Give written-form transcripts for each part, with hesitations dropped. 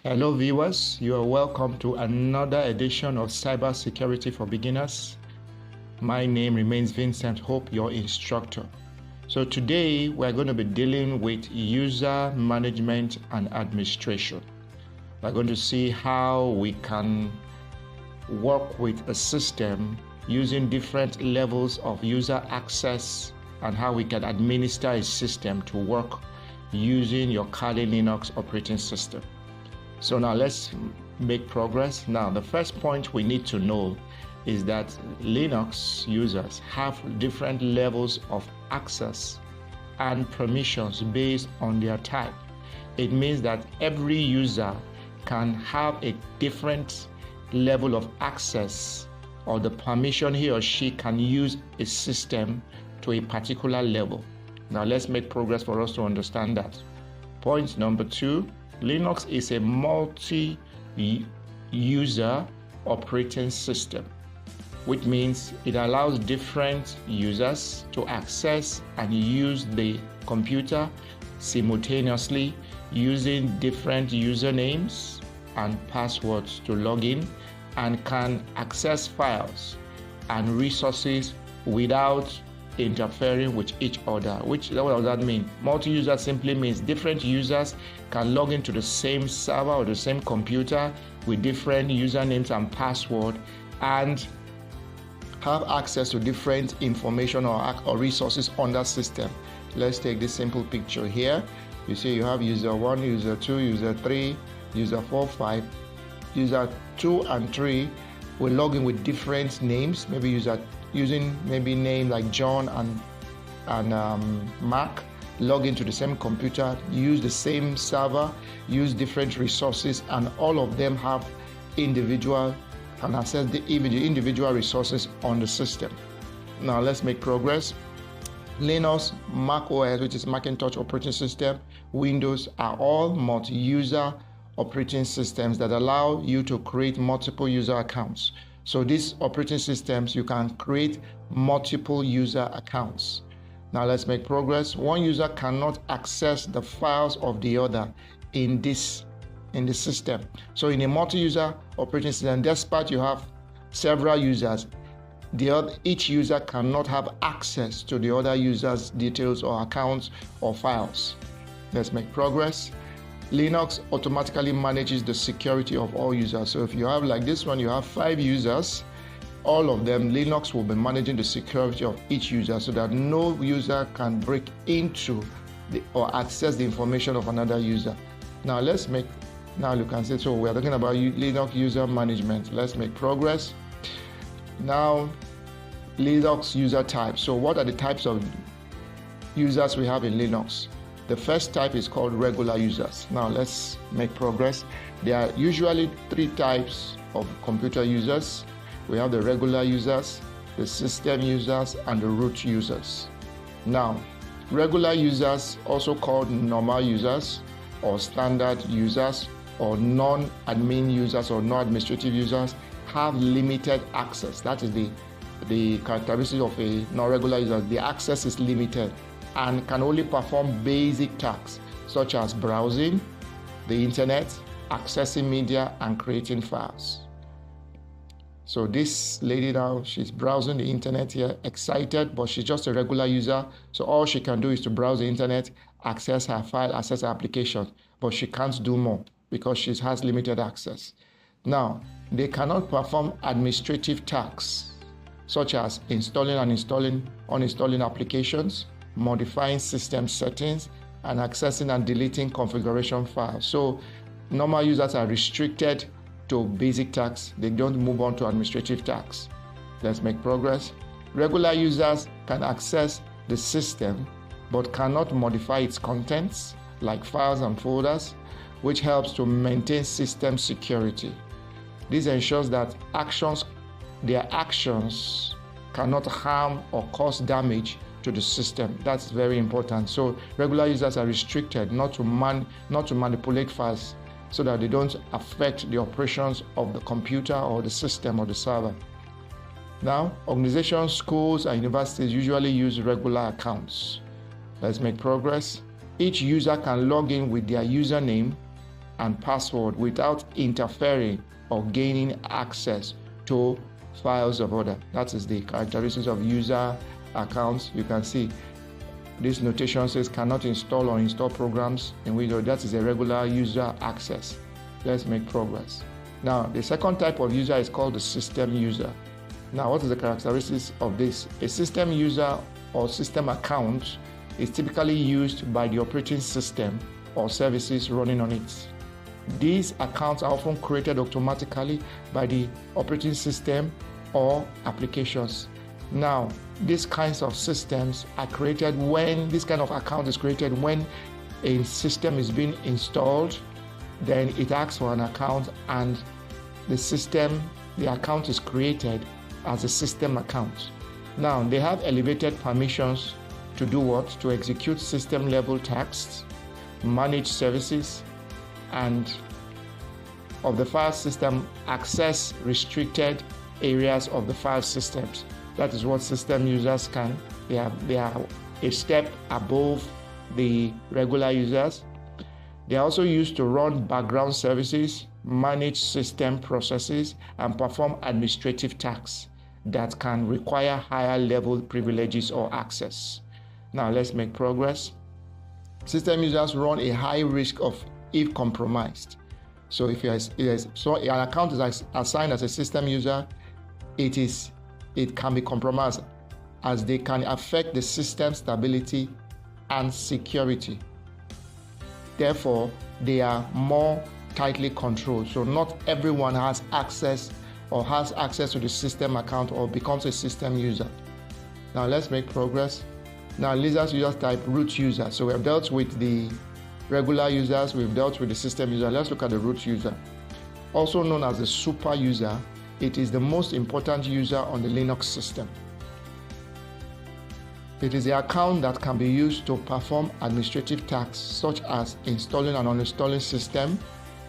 Hello viewers, you are welcome to another edition of Cybersecurity for Beginners. My name remains Vincent Hope, your instructor. So today we're going to be dealing with user management and administration. We're going to see how we can work with a system using different levels of user access and how we can administer a system to work using your Kali Linux operating system. So now let's make progress. Now, the first point we need to know is that Linux users have different levels of access and permissions based on their type. It means that every user can have a different level of access or the permission he or she can use a system to a particular level. Now, let's make progress for us to understand that. Point number 2. Linux is a multi-user operating system, which means it allows different users to access and use the computer simultaneously using different usernames and passwords to log in, and can access files and resources without interfering with each other. What does that mean? Multi-user simply means different users can log into the same server or the same computer with different usernames and password and have access to different information or resources on that system. Let's take this simple picture here. You see you have user 1, user 2, user 3, user 4, 5. User 2 and 3 will log in with different names, maybe using name like John and Mark, log into the same computer, use the same server, use different resources, and all of them can access the individual resources on the system. Now let's make progress. Linux, Mac OS, which is Macintosh operating system, Windows are all multi-user operating systems that allow you to create multiple user accounts. So these operating systems, you can create multiple user accounts. Now let's make progress. One user cannot access the files of the other in the system. So in a multi-user operating system, despite you have several users, each user cannot have access to the other user's details or accounts or files. Let's make progress. Linux automatically manages the security of all users. So if you have like this one, you have 5 users, all of them, Linux will be managing the security of each user so that no user can break into or access the information of another user. Now you can say, so we're talking about Linux user management. Let's make progress. Now, Linux user types. So what are the types of users we have in Linux? The first type is called regular users. Now let's make progress. There are usually 3 types of computer users. We have the regular users, the system users, and the root users. Now, regular users, also called normal users or standard users or non-admin users or non-administrative users, have limited access. That is the characteristic of a non-regular user. The access is limited and can only perform basic tasks such as browsing the internet, accessing media, and creating files. So this lady now, she's browsing the internet here, excited, but she's just a regular user. So all she can do is to browse the internet, access her file, access her application, but she can't do more because she has limited access. Now, they cannot perform administrative tasks such as installing and uninstalling applications, modifying system settings, and accessing and deleting configuration files. So normal users are restricted to basic tasks. They don't move on to administrative tasks. Let's make progress. Regular users can access the system but cannot modify its contents like files and folders, which helps to maintain system security. This ensures that their actions cannot harm or cause damage to the system. That's very important. So regular users are restricted not to manipulate files so that they don't affect the operations of the computer or the system or the server. Now, organizations, schools, and universities usually use regular accounts. Let's make progress. Each user can log in with their username and password without interfering or gaining access to files of other. That is the characteristics of user accounts. You can see this notation says cannot install or install programs in Windows. That is a regular user access. Let's make progress. Now, the second type of user is called the system user. Now, what is the characteristics of this? A system user or system account is typically used by the operating system or services running on it. These accounts are often created automatically by the operating system or applications. Now, these kinds of systems are created when this kind of account is created when a system is being installed, then it asks for an account, and the account is created as a system account. Now, they have elevated permissions to do what? To execute system level tasks, manage services, and of the file system, access restricted areas of the file systems. That is what system users can. They are a step above the regular users. They are also used to run background services, manage system processes, and perform administrative tasks that can require higher level privileges or access. Now let's make progress. System users run a high risk of if compromised. So if an account is assigned as a system user, it can be compromised as they can affect the system stability and security. Therefore, they are more tightly controlled. So not everyone has access to the system account or becomes a system user. Now let's make progress. Now user type root user. So we have dealt with the regular users, we've dealt with the system user. Let's look at the root user. Also known as the super user, it is the most important user on the Linux system. It is the account that can be used to perform administrative tasks such as installing and uninstalling system,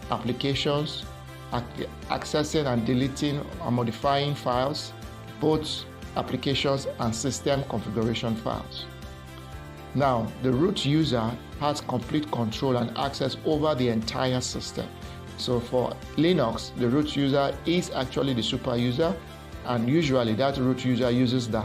applications, accessing and deleting or modifying files, both applications and system configuration files. Now, the root user has complete control and access over the entire system. So for Linux, the root user is actually the super user, and usually that root user uses the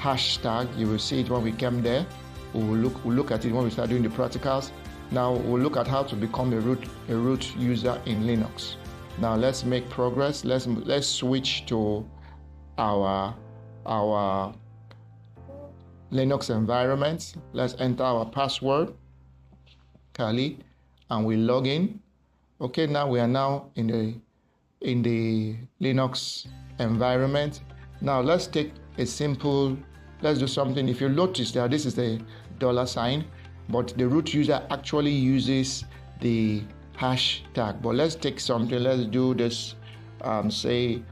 hashtag. You will see it when we come there. We'll look at it when we start doing the practicals. Now we'll look at how to become a root user in Linux. Now let's make progress. Let's switch to our Linux environment. Let's enter our password, Kali, and we log in. Okay, now we are now in the Linux environment. Now let's do something. If you notice that this is the $sign, but the root user actually uses the hashtag. But let's take something. Let's do this. Say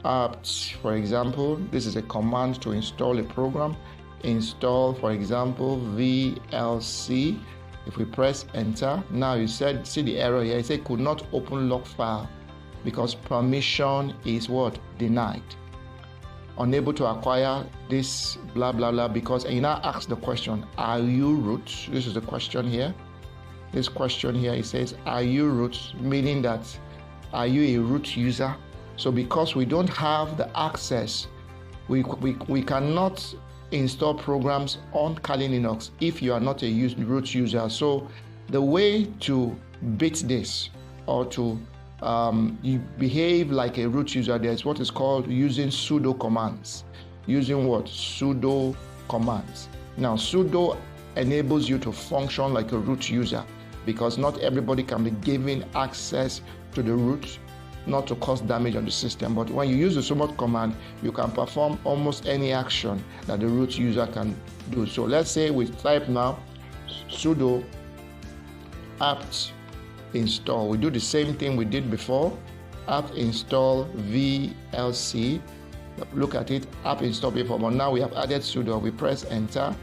apt, for example. This is a command to install a program. Install, for example, VLC. If we press enter, now you see the error here. It said could not open log file because permission is what? Denied. Unable to acquire this blah blah blah, because you now ask the question, are you root? This is the question here. This question here, it says, are you root? Meaning that, are you a root user? So because we don't have the access, we cannot install programs on Kali Linux if you are not a root user. So the way to beat this, or to you behave like a root user, there's what is called using sudo commands. Using what? Sudo commands. Now sudo enables you to function like a root user, because not everybody can be given access to the root, not to cause damage on the system. But when you use the sudo command, you can perform almost any action that the root user can do. So let's say we type now sudo apt install. We do the same thing we did before. Apt install VLC. Look at it, apt install before, but now we have added sudo. We press enter.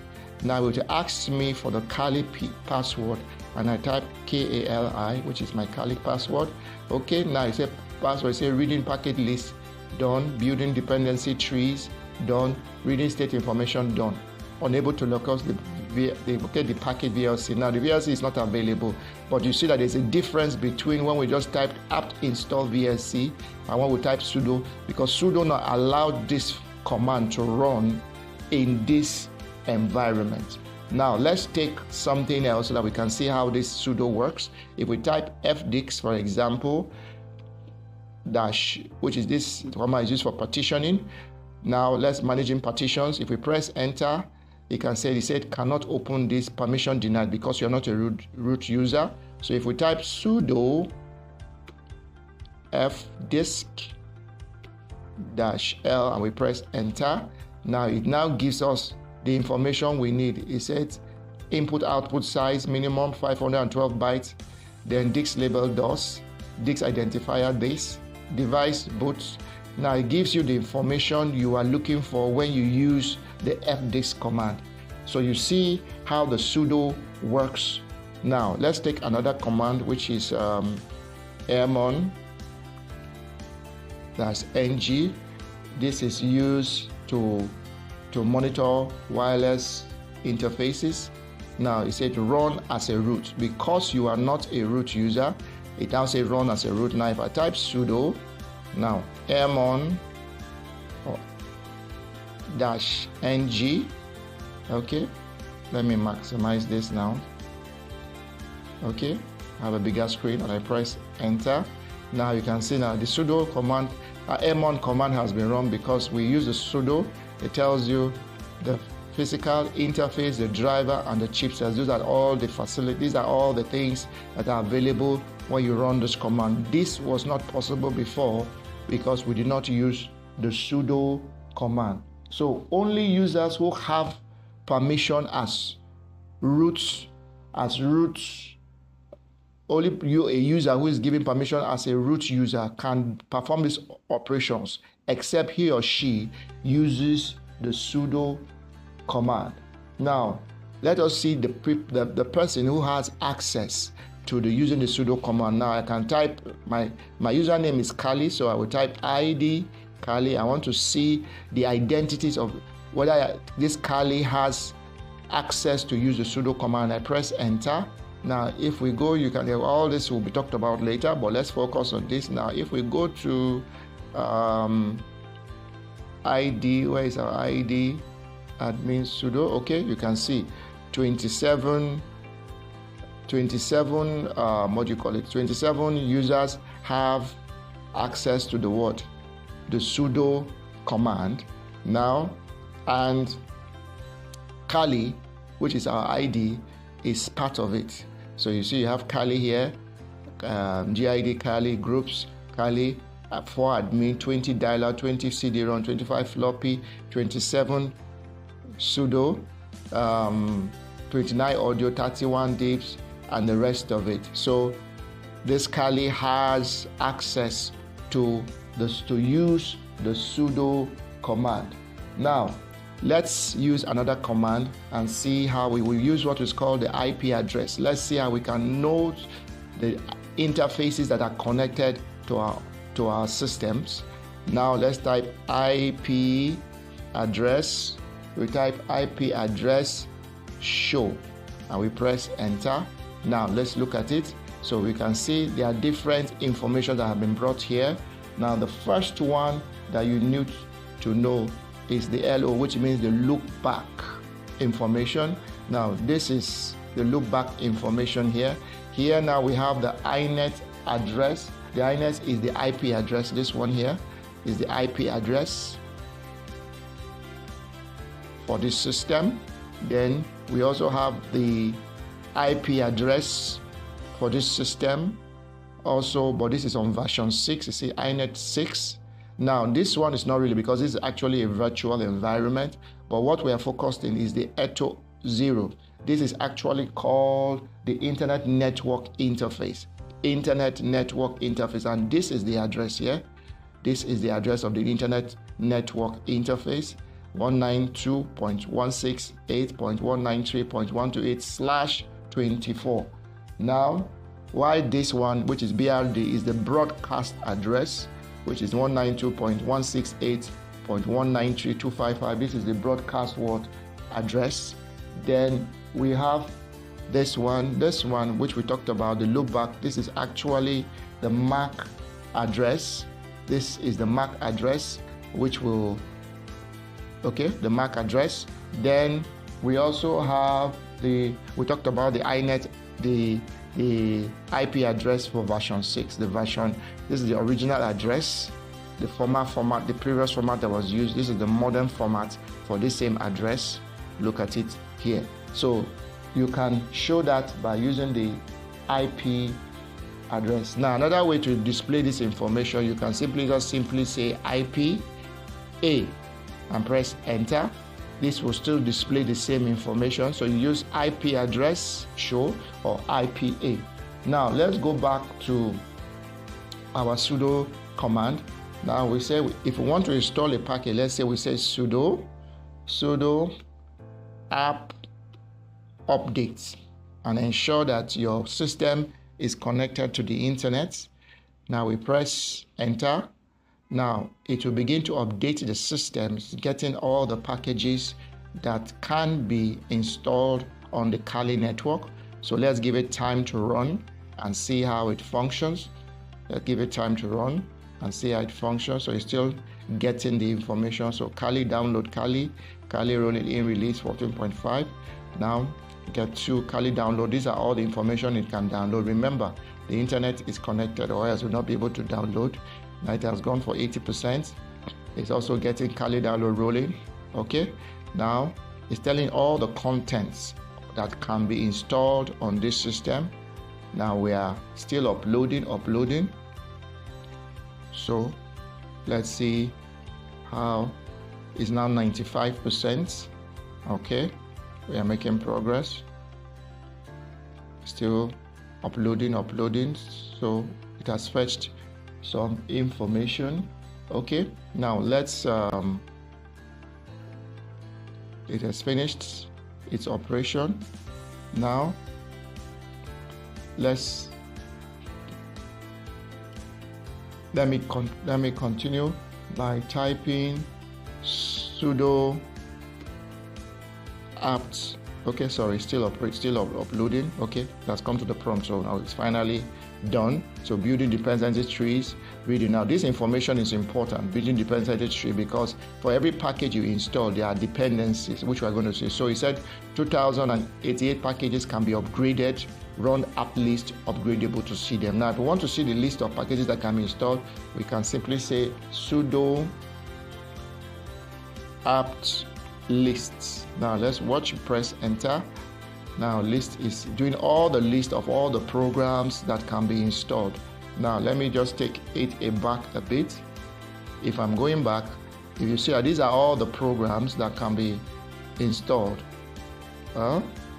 Now it will ask me for the Kali password, and I type KALI, which is my Kali password. Okay, now it says password, it says reading packet list, done. Building dependency trees, done. Reading state information, done. Unable to locate the the package VLC. Now the VLC is not available, but you see that there's a difference between when we just typed apt install VLC and when we type sudo, because sudo not allowed this command to run in this environment. Now let's take something else so that we can see how this sudo works. If we type fdix, for example, dash, which is this command is used for partitioning. Now let's managing partitions. If we press enter, you can say, it said cannot open this, permission denied, because you're not a root user. So if we type sudo fdisk -l and we press enter, now it now gives us the information we need. It says input output size minimum 512 bytes, then disk label DOS, disk identifier this, device boots. Now it gives you the information you are looking for when you use the fdisk command. So you see how the sudo works. Now let's take another command, which is airmon, that's ng. This is used to monitor wireless interfaces. Now it said run as a root. Because you are not a root user, it now says run as a root. Now if I type sudo, now airmon -ng, okay, let me maximize this now. Okay, I have a bigger screen and I press enter. Now you can see now the sudo command, airmon command has been run because we use the sudo. It tells you the physical interface, the driver, and the chipsets. These are all the facilities, these are all the things that are available when you run this command. This was not possible before because we did not use the sudo command. So only users who have permission as root, only a user who is given permission as a root user can perform these operations, except he or she uses the sudo command. Now, let us see the person who has access to using the sudo command. Now I can type, my username is Kali, so I will type ID Kali. I want to see the identities of whether this Kali has access to use the sudo command. I press enter. Now if we go, you can, all this will be talked about later, but let's focus on this now. If we go to ID, where is our ID? Admin sudo. Okay, you can see 27 what do you call it, 27 users have access to the sudo command now, and Kali, which is our ID, is part of it. So you see you have Kali here, GID Kali, groups Kali, 4 admin, 20 dialer, 20 CD-ROM, 25 floppy, 27 sudo, 29 audio, 31 dips, and the rest of it. So this Kali has access to use the sudo command. Now let's use another command and see how we will use what is called the IP address. Let's see how we can know the interfaces that are connected to our systems. Now let's type IP address. We type IP address show and we press enter. Now let's look at it. So we can see there are different information that have been brought here. Now the first one that you need to know is the LO, which means the look back information. Now this is the look back information here. Here now we have the INET address. The INET is the IP address. This one here is the IP address for this system. Then we also have the IP address for this system also, but this is on version 6. You see INET 6. Now this one is not really, because this is actually a virtual environment, but what we are focused in is the ETO 0. This is actually called the Internet Network Interface. Internet Network Interface, and this is the address here. This is the address of the Internet Network Interface, 192.168.193.128/24. Now, why this one, which is BRD, is the broadcast address, which is 192.168.193.255. This is the broadcast word address. Then we have this one which we talked about, the loopback. This is actually the MAC address. This is the MAC address which will, okay, the MAC address. Then we also have we talked about the INET, the IP address for version 6. This is the original address, the format, the previous format that was used. This is the modern format for this same address. Look at it here. So you can show that by using the IP address. Now, another way to display this information, you can simply say IP A and press enter. This will still display the same information. So you use IP address show or IP A. Now let's go back to our sudo command. Now we say if we want to install a package, let's say we say sudo app update and ensure that your system is connected to the internet. Now we press enter. Now it will begin to update the systems, getting all the packages that can be installed on the Kali network. So let's give it time to run and see how it functions. Let's give it time to run and see how it functions. So it's still getting the information. So Kali, download Kali running in release 14.5. Now get to Kali download. These are all the information it can download. Remember, the internet is connected or else will not be able to download. Now it has gone for 80%. It's also getting Kali download rolling. Okay, now it's telling all the contents that can be installed on this system. Now we are still uploading. So let's see how it's now 95%. Okay, we are making progress. Still uploading. So it has fetched some information. Okay, now let's it has finished its operation. Now let me continue by typing sudo apt. Okay, sorry, still uploading. Okay, that's come to the prompt. So now it's finally done. So building dependency trees, reading. Now this information is important, building dependency tree, because for every package you install, there are dependencies, which we are going to see. So he said 2088 packages can be upgraded, run apt list upgradable to see them. Now if we want to see the list of packages that can be installed, we can simply say sudo apt lists. Now let's watch, press enter. Now list is doing all the list of all the programs that can be installed. Now let me just take it back a bit. If I'm going back, if you see these are all the programs that can be installed.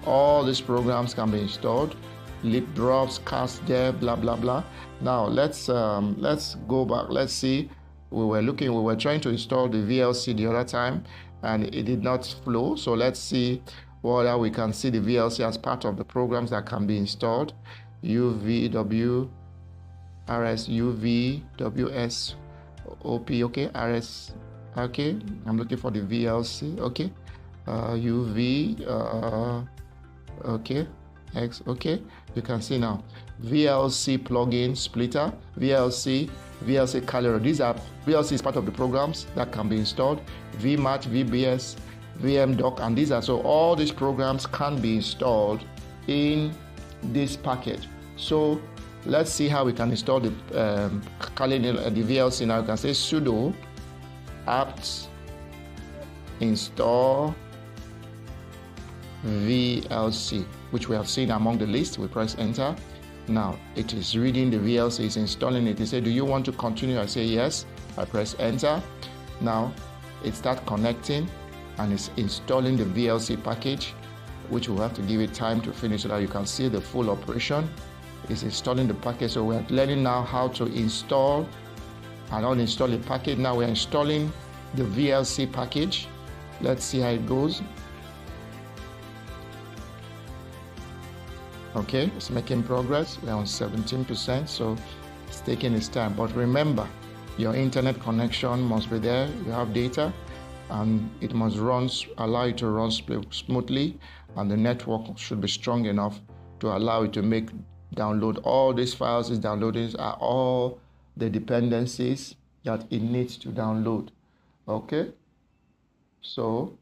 All these programs can be installed. libdrops, castdev, blah blah blah. Now let's go back. Let's see. We were trying to install the VLC the other time and it did not flow. So let's see whether we can see the VLC as part of the programs that can be installed. UVW, RS, UV, WS, OP, okay, RS, okay. I'm looking for the VLC, okay. UV, okay, X, okay. You can see now VLC plugin splitter, VLC calendar. These are VLC is part of the programs that can be installed. VMAT, VBS, VMdoc, and these are, so all these programs can be installed in this package. So let's see how we can install the the VLC. Now you can say sudo apt install VLC, which we have seen among the list. We press enter. Now it is reading the VLC, it's installing it. It says, do you want to continue? I say yes. I press enter. Now it starts connecting and it's installing the VLC package, which we'll have to give it time to finish so that you can see the full operation. It's installing the package. So we're learning now how to install and uninstall a package. Now we're installing the VLC package. Let's see how it goes. Okay, it's making progress. We're on 17%, so it's taking its time. But remember, your internet connection must be there. You have data. and it must allow it to run smoothly, and the network should be strong enough to allow it to download all these files. These downloadings are all the dependencies that it needs to download. Okay, so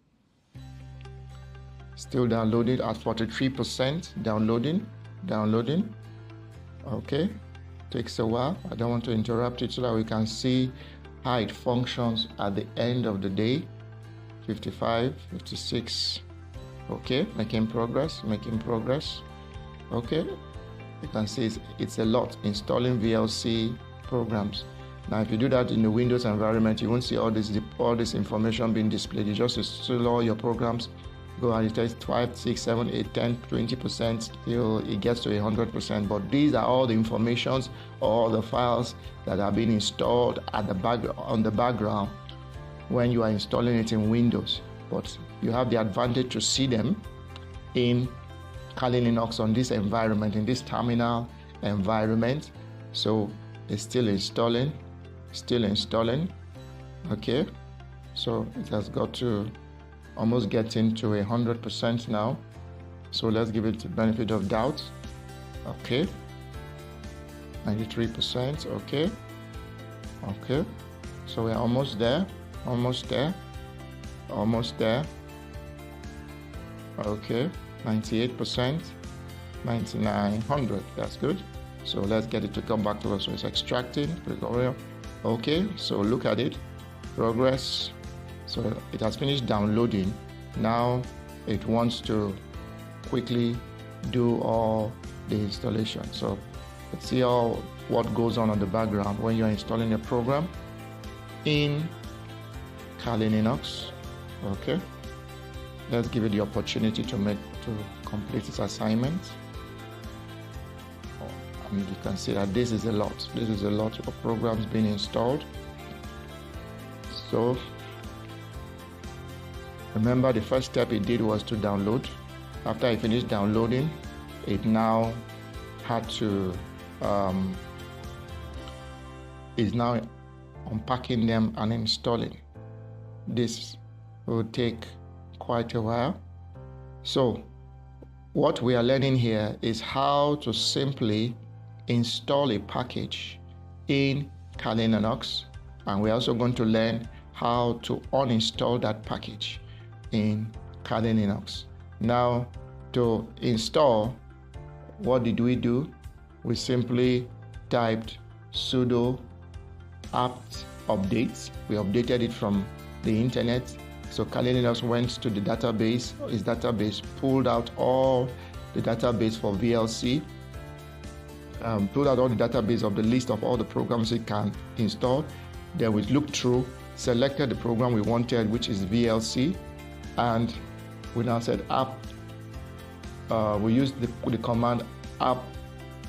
still downloaded at 43%. Downloading. Okay, takes a while. I don't want to interrupt it so that we can see how it functions at the end of the day. 55, 56. Okay, making progress. Okay, you can see it's a lot installing VLC programs. Now, if you do that in the Windows environment, you won't see all this information being displayed. You just install all your programs, go and it takes 5, 6, 7, 8, 10, 20% till it gets to 100%. But these are all the informations, all the files that are being installed on the background when you are installing it in Windows. But you have the advantage to see them in Kali Linux on this environment, in this terminal environment. So it's still installing. Okay, so it has got to almost get into 100% now. So let's give it the benefit of doubt. Okay, 93%. Okay, so we're almost there. Okay, 98%, 9900. That's good. So let's get it to come back to us. So it's extracting. Okay, so look at it. Progress. So it has finished downloading. Now it wants to quickly do all the installation. So let's see what goes on the background when you're installing a program in Kali Linux. Okay, let's give it the opportunity to complete its assignment. And you can see that this is a lot of programs being installed. So remember, the first step it did was to download. After it finished downloading, it now had to is now unpacking them and installing. This will take quite a while. So what we are learning here is how to simply install a package in Kali Linux, and we're also going to learn how to uninstall that package in Kali Linux. Now, to install, what did we do? We simply typed sudo apt updates. We updated it from the internet. So Kali Linux went to the database. Its database pulled out all the database for VLC, pulled out all the database of the list of all the programs it can install. Then we looked through, selected the program we wanted, which is VLC, and we now said app. We used the command app,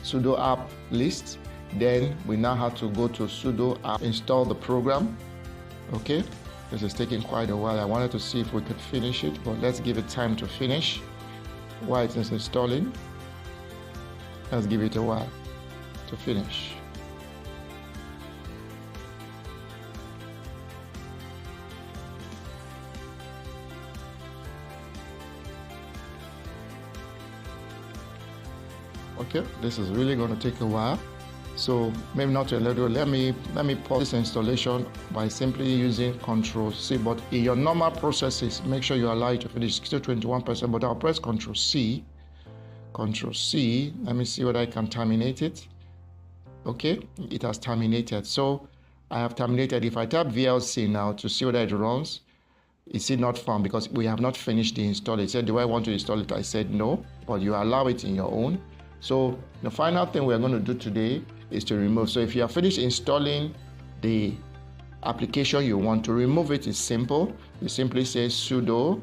sudo app list. Then we now have to go to sudo app, install the program. Okay, this is taking quite a while. I wanted to see if we could finish it, but let's give it time to finish while it is installing. Let's give it a while to finish. Okay, this is really going to take a while. So maybe not a little. Let me pause this installation by simply using Control-C. But in your normal processes, make sure you allow it to finish. Still 21%, but I'll press Control-C. Control-C. Let me see whether I can terminate it. Okay, it has terminated. So I have terminated. If I tap VLC now to see whether it runs, it's still not found because we have not finished the install. It said, do I want to install it? I said no, but you allow it in your own. So the final thing we're going to do today is to remove. So if you have finished installing the application you want, to remove it is simple. You simply say sudo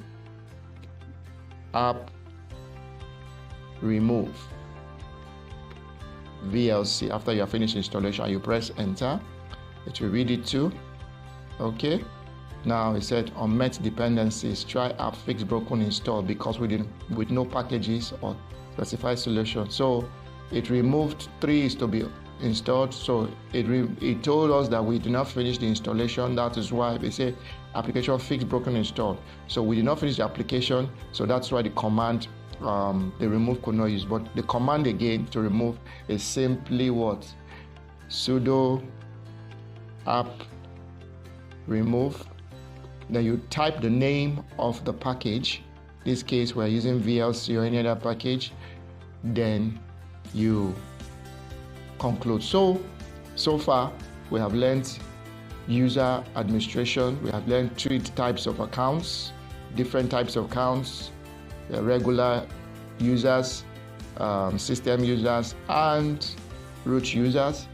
app remove VLC. After you have finished installation, you press enter. It will read it too. Okay. Now it said unmet dependencies, try app fix broken install, because with no packages or specified solution. So it removed 3 is to be installed. So it told us that we did not finish the installation. That is why they say application fixed broken installed. So we did not finish the application. So that's why the command, the remove could not use. But the command again to remove is simply what? Sudo app remove. Then you type the name of the package. In this case, we're using VLC or any other package. Then you conclude. So far we have learned user administration. We have learned 3 types of accounts, different types of accounts, regular users, system users, and root users.